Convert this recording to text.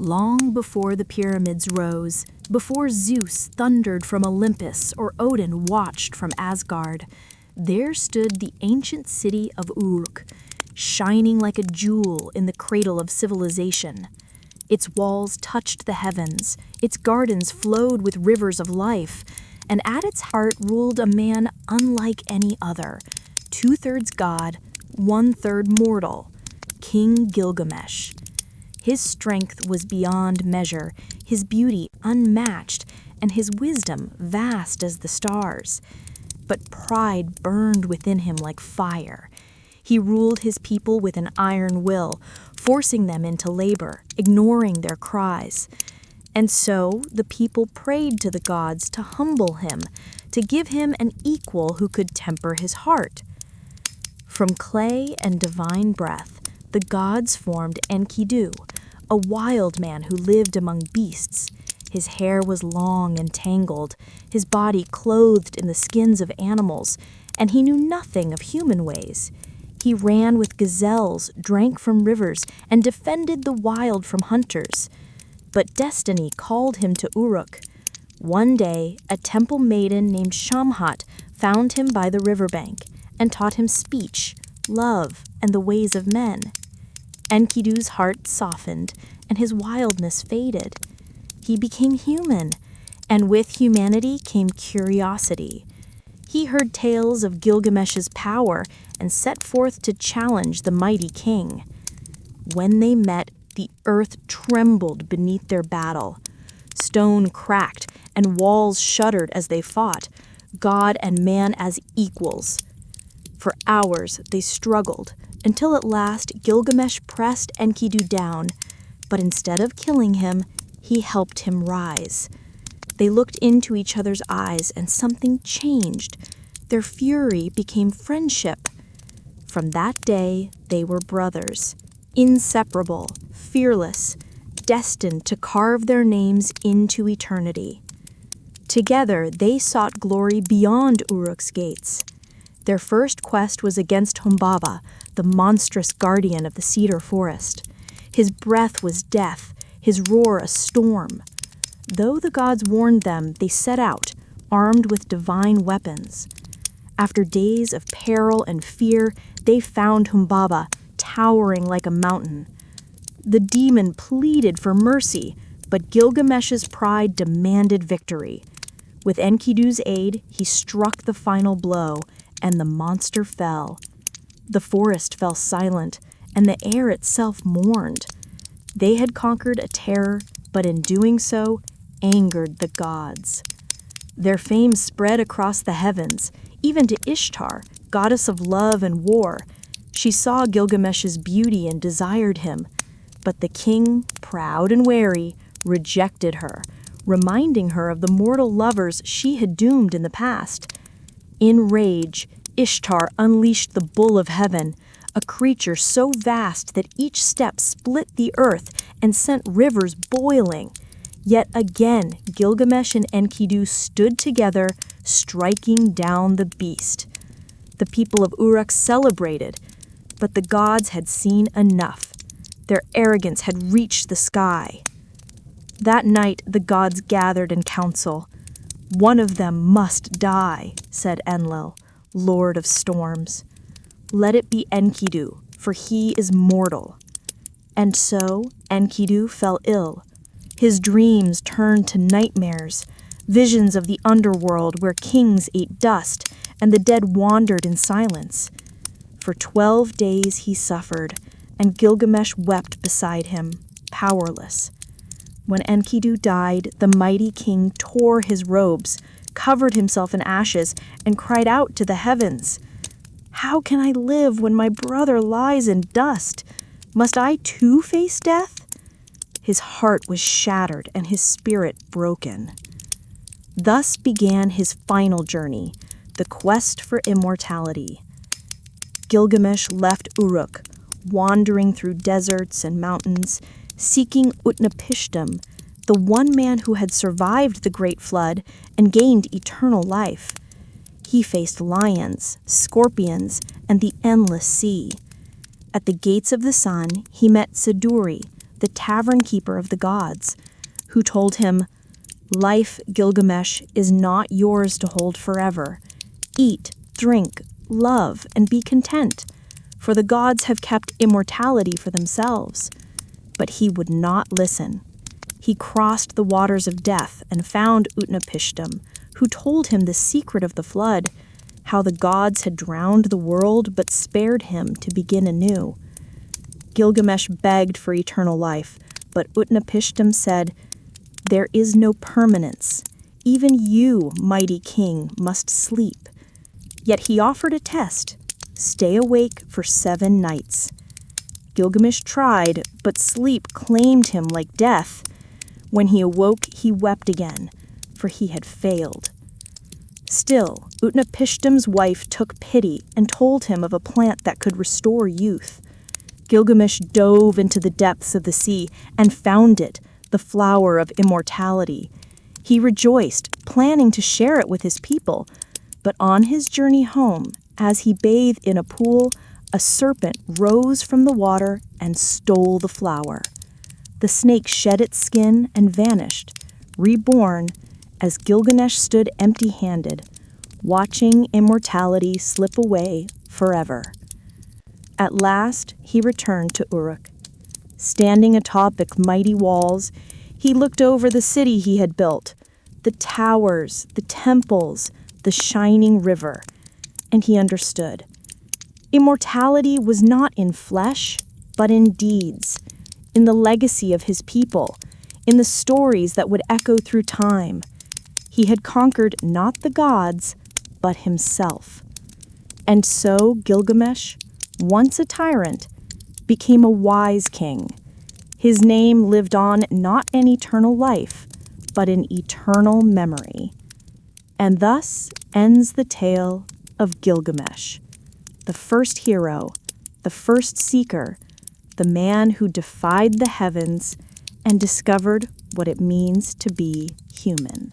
Long before the pyramids rose, before Zeus thundered from Olympus or Odin watched from Asgard, there stood the ancient city of Uruk, shining like a jewel in the cradle of civilization. Its walls touched the heavens, its gardens flowed with rivers of life, and at its heart ruled a man unlike any other, 2/3 god, 1/3 mortal, King Gilgamesh. His strength was beyond measure, his beauty unmatched, and his wisdom vast as the stars. But pride burned within him like fire. He ruled his people with an iron will, forcing them into labor, ignoring their cries. And so the people prayed to the gods to humble him, to give him an equal who could temper his heart. From clay and divine breath, the gods formed Enkidu, a wild man who lived among beasts. His hair was long and tangled, his body clothed in the skins of animals, and he knew nothing of human ways. He ran with gazelles, drank from rivers, and defended the wild from hunters. But destiny called him to Uruk. One day, a temple maiden named Shamhat found him by the riverbank and taught him speech, love, and the ways of men. Enkidu's heart softened, and his wildness faded. He became human, and with humanity came curiosity. He heard tales of Gilgamesh's power and set forth to challenge the mighty king. When they met, the earth trembled beneath their battle. Stone cracked, and walls shuddered as they fought, God and man as equals. For hours they struggled, until at last Gilgamesh pressed Enkidu down, but instead of killing him, he helped him rise. They looked into each other's eyes, and something changed. Their fury became friendship. From that day, they were brothers, inseparable, fearless, destined to carve their names into eternity. Together, they sought glory beyond Uruk's gates. Their first quest was against Humbaba, the monstrous guardian of the cedar forest. His breath was death, his roar a storm. Though the gods warned them, they set out, armed with divine weapons. After days of peril and fear, they found Humbaba, towering like a mountain. The demon pleaded for mercy, but Gilgamesh's pride demanded victory. With Enkidu's aid, he struck the final blow, and the monster fell. The forest fell silent, and the air itself mourned. They had conquered a terror, but in doing so, angered the gods. Their fame spread across the heavens, even to Ishtar, goddess of love and war. She saw Gilgamesh's beauty and desired him, but the king, proud and wary, rejected her, reminding her of the mortal lovers she had doomed in the past. In rage, Ishtar unleashed the bull of heaven, a creature so vast that each step split the earth and sent rivers boiling. Yet again, Gilgamesh and Enkidu stood together, striking down the beast. The people of Uruk celebrated, but the gods had seen enough. Their arrogance had reached the sky. That night, the gods gathered in council. "One of them must die," said Enlil, Lord of Storms. "Let it be Enkidu, for he is mortal." And so Enkidu fell ill. His dreams turned to nightmares, visions of the underworld where kings ate dust and the dead wandered in silence. For 12 days he suffered, and Gilgamesh wept beside him, powerless. When Enkidu died, the mighty king tore his robes, covered himself in ashes, and cried out to the heavens, "How can I live when my brother lies in dust? Must I too face death?" His heart was shattered and his spirit broken. Thus began his final journey, the quest for immortality. Gilgamesh left Uruk, wandering through deserts and mountains, seeking Utnapishtim, the one man who had survived the Great Flood and gained eternal life. He faced lions, scorpions, and the endless sea. At the gates of the sun, he met Siduri, the tavern keeper of the gods, who told him, "Life, Gilgamesh, is not yours to hold forever. Eat, drink, love, and be content, for the gods have kept immortality for themselves." But he would not listen. He crossed the waters of death and found Utnapishtim, who told him the secret of the flood, how the gods had drowned the world but spared him to begin anew. Gilgamesh begged for eternal life, but Utnapishtim said, "There is no permanence. Even you, mighty king, must sleep." Yet he offered a test: stay awake for 7 nights. Gilgamesh tried, but sleep claimed him like death. When he awoke, he wept again, for he had failed. Still, Utnapishtim's wife took pity and told him of a plant that could restore youth. Gilgamesh dove into the depths of the sea and found it, the flower of immortality. He rejoiced, planning to share it with his people. But on his journey home, as he bathed in a pool, a serpent rose from the water and stole the flower. The snake shed its skin and vanished, reborn, as Gilgamesh stood empty-handed, watching immortality slip away forever. At last, he returned to Uruk. Standing atop its mighty walls, he looked over the city he had built, the towers, the temples, the shining river, and he understood. Immortality was not in flesh, but in deeds, in the legacy of his people, in the stories that would echo through time. He had conquered not the gods, but himself. And so Gilgamesh, once a tyrant, became a wise king. His name lived on not in eternal life, but in eternal memory. And thus ends the tale of Gilgamesh, the first hero, the first seeker, the man who defied the heavens and discovered what it means to be human.